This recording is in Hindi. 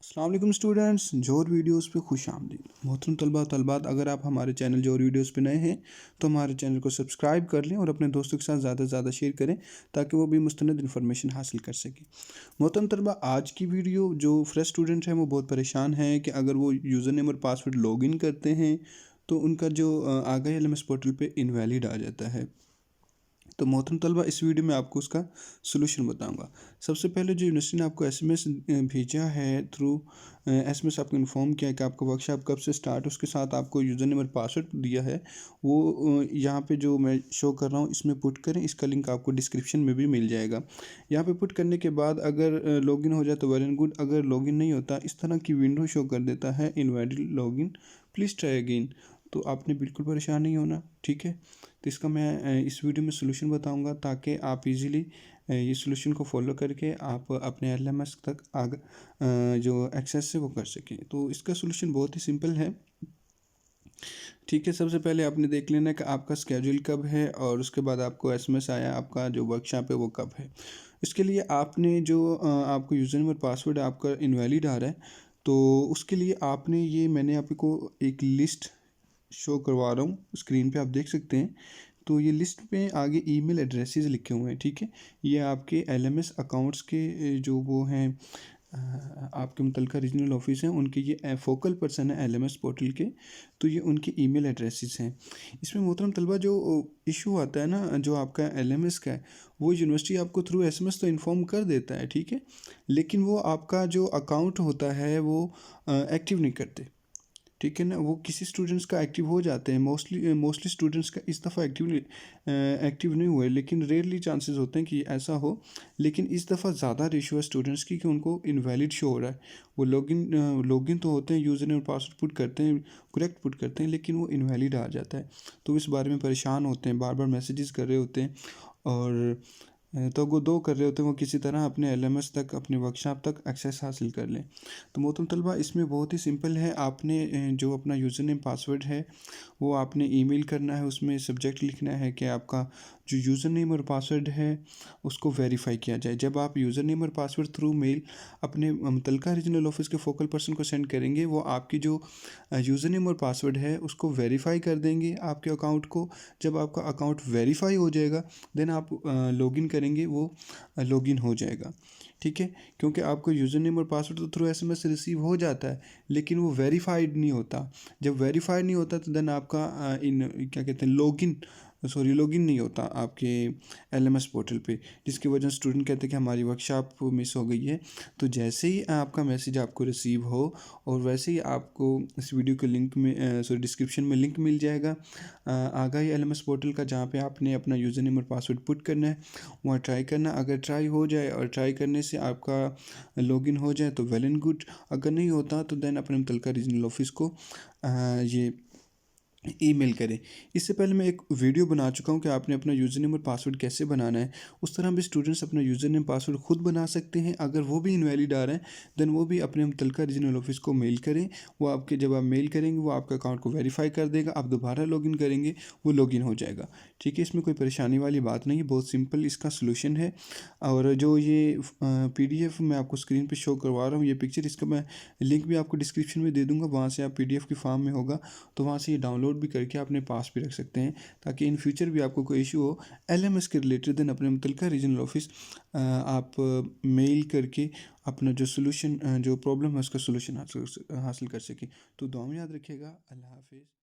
अस्सलाम वालेकुम स्टूडेंट्स, जोर वीडियोस पे खुश आमदीद। मोहतरम तलबा तलबात, अगर आप हमारे चैनल जोर वीडियोस पे नए हैं तो हमारे चैनल को सब्सक्राइब कर लें और अपने दोस्तों के साथ ज़्यादा से ज़्यादा शेयर करें ताकि वो भी मुस्तनद इन्फॉर्मेशन हासिल कर सकें। मोहतरम तलबा, आज की वीडियो जो फ्रेश स्टूडेंट हैं वो बहुत परेशान हैं कि अगर वो यूज़र नेम और पासवर्ड लॉगिन करते हैं तो उनका जो आगाही LMS पोर्टल पे इनवैलिड आ जाता है। तो मोहतरम तलबा, इस वीडियो में आपको उसका सोल्यूशन बताऊंगा। सबसे पहले जो यूनिवर्सिटी ने आपको एसएमएस भेजा है थ्रू एसएमएस आपको इन्फॉर्म किया है कि आपका वर्कशॉप कब से स्टार्ट, उसके साथ आपको यूज़र नेम और पासवर्ड दिया है वो यहाँ पे जो मैं शो कर रहा हूँ इसमें पुट करें। इसका लिंक आपको डिस्क्रिप्शन में भी मिल जाएगा। यहाँ पे पुट करने के बाद अगर लॉगिन हो जाए तो वेल एंड गुड, अगर लॉगिन नहीं होता इस तरह की विंडो शो कर देता है invalid login, please try again. तो आपने बिल्कुल परेशान नहीं होना, ठीक है। तो इसका मैं इस वीडियो में सोल्यूशन बताऊंगा ताकि आप इजीली ये सोल्यूशन को फॉलो करके आप अपने LMS तक जो एक्सेस है वो कर सकें। तो इसका सोल्यूशन बहुत ही सिंपल है, ठीक है। सबसे पहले आपने देख लेना कि आपका स्केड्यूल कब है और उसके बाद आपको SMS आया आपका जो वर्कशॉप है वो कब है। इसके लिए आपने जो आपको यूज़र नेम और पासवर्ड आपका इनवैलिड आ रहा है, तो उसके लिए आपने ये मैंने आपको एक लिस्ट शो करवा रहा हूँ, स्क्रीन पे आप देख सकते हैं। तो ये लिस्ट में आगे ईमेल एड्रेसेस लिखे हुए हैं, ठीक है। ये आपके LMS अकाउंट्स के जो वो हैं आपके मुतलका रीजनल ऑफिस हैं उनके ये फोकल पर्सन है LMS पोर्टल के, तो ये उनके ईमेल एड्रेसेस हैं। इसमें मोहतरम तलबा जो इशू आता है ना जो आपका LMS का है, वो यूनिवर्सिटी आपको थ्रू SMS तो इन्फॉर्म कर देता है, ठीक है, लेकिन वो आपका जो अकाउंट होता है वो एक्टिव नहीं करते, ठीक है ना। वो किसी स्टूडेंट्स का एक्टिव हो जाते हैं, मोस्टली स्टूडेंट्स का इस दफ़ा एक्टिव नहीं हुए, लेकिन रेयरली चांसेस होते हैं कि ऐसा हो। लेकिन इस दफ़ा ज़्यादा रेशो है स्टूडेंट्स की कि उनको इनवैलिड शो हो रहा है। वो लॉगिन तो होते हैं, यूज़र नेम और पासवर्ड पुट करते हैं, करेक्ट पुट करते हैं, लेकिन वो इनवैलिड आ जाता है। तो इस बारे में परेशान होते हैं, बार बार मैसेजेस कर रहे होते हैं और तो वो दो कर रहे होते हैं वो किसी तरह अपने LMS तक अपने वर्कशॉप तक एक्सेस हासिल कर लें। तो मोहतरम तलबा, इसमें बहुत ही सिंपल है। आपने जो अपना यूज़र नेम पासवर्ड है वो आपने ईमेल करना है, उसमें सब्जेक्ट लिखना है कि आपका जो यूज़र नेम और पासवर्ड है उसको वेरीफाई किया जाए। जब आप यूज़र नेम और पासवर्ड थ्रू मेल अपने मुतलका रीजनल ऑफिस के फोकल पर्सन को सेंड करेंगे, वो आपकी जो यूज़र नेम और पासवर्ड है उसको वेरीफाई कर देंगे आपके अकाउंट को। जब आपका अकाउंट वेरीफाई हो जाएगा देन आप लॉगिन करेंगे, वो लॉगिन हो जाएगा, ठीक है। क्योंकि आपको यूज़र नेम और पासवर्ड तो थ्रू SMS रिसीव हो जाता है लेकिन वो वेरीफाइड नहीं होता। जब वेरीफाइड नहीं होता तो देन आपका इन क्या कहते हैं लॉगिन नहीं होता आपके LMS पोर्टल पे, जिसकी वजह से स्टूडेंट कहते हैं कि हमारी वर्कशॉप मिस हो गई है। तो जैसे ही आपका मैसेज आपको रिसीव हो और वैसे ही आपको इस वीडियो के लिंक में डिस्क्रिप्शन में लिंक मिल जाएगा आगाही LMS पोर्टल का, जहाँ पे आपने अपना यूज़र नेम और पासवर्ड पुट करना है, वहाँ ट्राई करना। अगर ट्राई हो जाए और ट्राई करने से आपका लॉगिन हो जाए तो वेल एंड गुड, अगर नहीं होता तो देन अपने मुतलका रीजनल ऑफिस को ये ईमेल करें। इससे पहले मैं एक वीडियो बना चुका हूँ कि आपने अपना यूज़र नेम और पासवर्ड कैसे बनाना है। उस तरह भी स्टूडेंट्स अपना यूज़र नेम पासवर्ड खुद बना सकते हैं। अगर वो भी इनवैलिड आ रहे हैं देन वो भी अपने मुतलका रीजनल ऑफिस को मेल करें। वो आपके जब आप मेल करेंगे वो आपका अकाउंट को वेरीफाई कर देगा, आप दोबारा लॉगिन करेंगे वो लॉगिन हो जाएगा, ठीक है। इसमें कोई परेशानी वाली बात नहीं है, बहुत सिंपल इसका सोल्यूशन है। और जो ये PDF मैं आपको स्क्रीन पर शो करवा रहा हूँ ये पिक्चर, इसका मैं लिंक भी आपको डिस्क्रिप्शन में दे दूँगा, वहाँ से आप PDF की फॉर्म में होगा तो वहाँ से ये डाउनलोड भी करके अपने पास भी रख सकते हैं ताकि इन फ्यूचर भी आपको कोई इशू हो LMS के रिलेटेड देन अपने मुतलका रीजनल ऑफिस आप मेल करके अपना जो सोल्यूशन जो प्रॉब्लम है उसका सोल्यूशन हासिल कर सकें। तो दुआ में याद रखिएगा। अल्लाह हाफिज़।